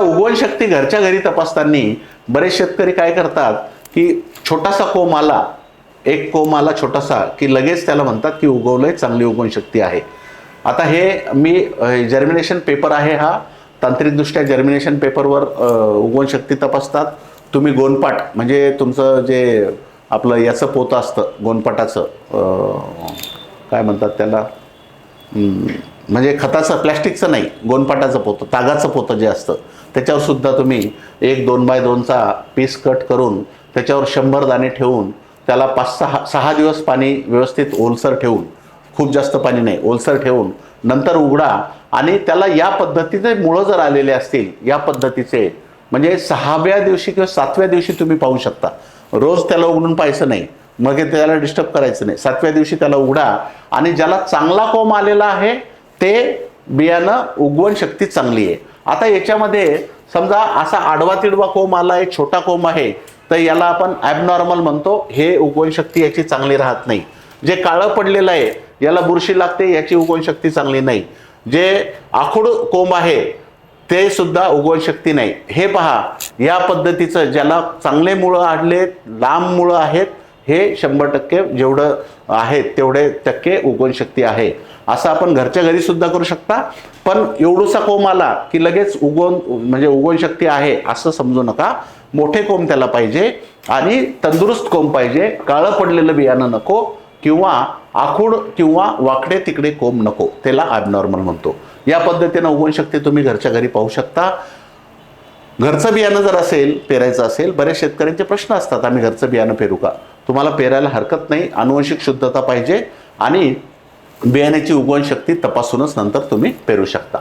उगवण शक्ती घरच्या घरी तपासताना बरेच शेतकरी काय करतात की छोटासा कोंब आला, एक कोंब आला छोटासा की लगेच त्याला म्हणतात की उगवलंय, चांगली उगवण शक्ती आहे. आता हे मी जर्मिनेशन पेपर आहे हा, तांत्रिकदृष्ट्या जर्मिनेशन पेपरवर उगवण शक्ती तपासतात. तुम्ही गोनपाट म्हणजे तुमचं जे आपलं याचं पोतं असतं गोनपाटाचं, काय म्हणतात त्याला, म्हणजे खताचं, प्लॅस्टिकचं नाही, गोनपाटाचं पोतं, तागाचं पोतं जे असतं त्याच्यावर सुद्धा तुम्ही एक 2x2चा पीस कट करून त्याच्यावर 100 दाणे ठेवून त्याला 5-6 दिवस पाणी व्यवस्थित ओलसर ठेवून, खूप जास्त पाणी नाही, ओलसर ठेवून नंतर उघडा आणि त्याला या पद्धतीचे मुळं जर आलेले असतील, या पद्धतीचे, म्हणजे 6व्या दिवशी किंवा 7व्या दिवशी तुम्ही पाहू शकता. रोज त्याला उघडून पाहायचं नाही, मग त्याला डिस्टर्ब करायचं नाही. 7व्या दिवशी त्याला उघडा आणि ज्याला चांगला कोंब आलेला आहे ते बियाणं उगवण शक्ती चांगली आहे. आता याच्यामध्ये समजा असा आडवा तिडवा कोंब आला आहे, छोटा कोंब आहे, तर याला आपण ॲबनॉर्मल म्हणतो. हे उगवण शक्ती याची चांगली राहत नाही. जे काळं पडलेलं आहे याला बुरशी लागते, याची उगवण शक्ती चांगली नाही. जे आखूड कोंब आहे ते सुद्धा उगवण शक्ती नाही. हे पहा, या पद्धतीचं ज्याला चांगले मुळं आडले, लांब मुळं आहेत, हे 100% जेवढं आहेत तेवढे टक्के उगवण शक्ती आहे. असं आपण घरच्या घरी सुद्धा करू शकता. पण एवढूसा कोंब आला की लगेच म्हणजे उगवण शक्ती आहे असं समजू नका. मोठे कोंब त्याला पाहिजे आणि तंदुरुस्त कोंब पाहिजे. काळं पडलेलं बियाणं नको किंवा आखूड किंवा वाकडे तिकडे कोंब नको, त्याला ॲबनॉर्मल म्हणतो. या पद्धतीनं उगवण शक्ती तुम्ही घरच्या घरी पाहू शकता. घरचं बियाणं जर असेल, पेरायचं असेल, बरेच शेतकऱ्यांचे प्रश्न असतात, आम्ही घरचं बियाणं पेरू का? तुम्हाला पेरायला हरकत नाही. आनुवंशिक शुद्धता पाहिजे आणि बियाण्याची उगवण शक्ती तपासूनच नंतर तुम्ही पेरू शकता.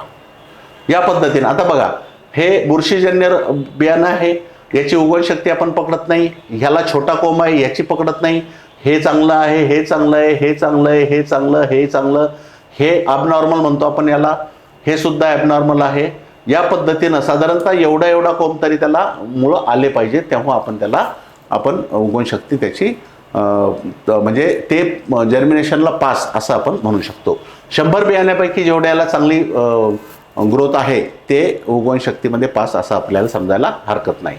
या पद्धतीने आता बघा, हे बुरशीजन्य बियाणं आहे, याची उगवण शक्ती आपण पकडत नाही. ह्याला छोटा कोंब आहे, याची पकडत नाही. हे चांगलं आहे, हे चांगलं आहे, हे चांगलं आहे, हे चांगलं, हे चांगलं, हे ॲबनॉर्मल म्हणतो आपण याला. हे सुद्धा ॲबनॉर्मल आहे. या पद्धतीनं साधारणतः एवढा कोंब तरी त्याला मुळं आले पाहिजे, तेव्हा आपण उगवण शक्ती त्याची म्हणजे ते जर्मिनेशनला पास असं आपण म्हणू शकतो. 100 बियाण्यापैकी जेवढ्याला चांगली ग्रोथ आहे ते उगवण शक्तीमध्ये पास असं आपल्याला समजायला हरकत नाही.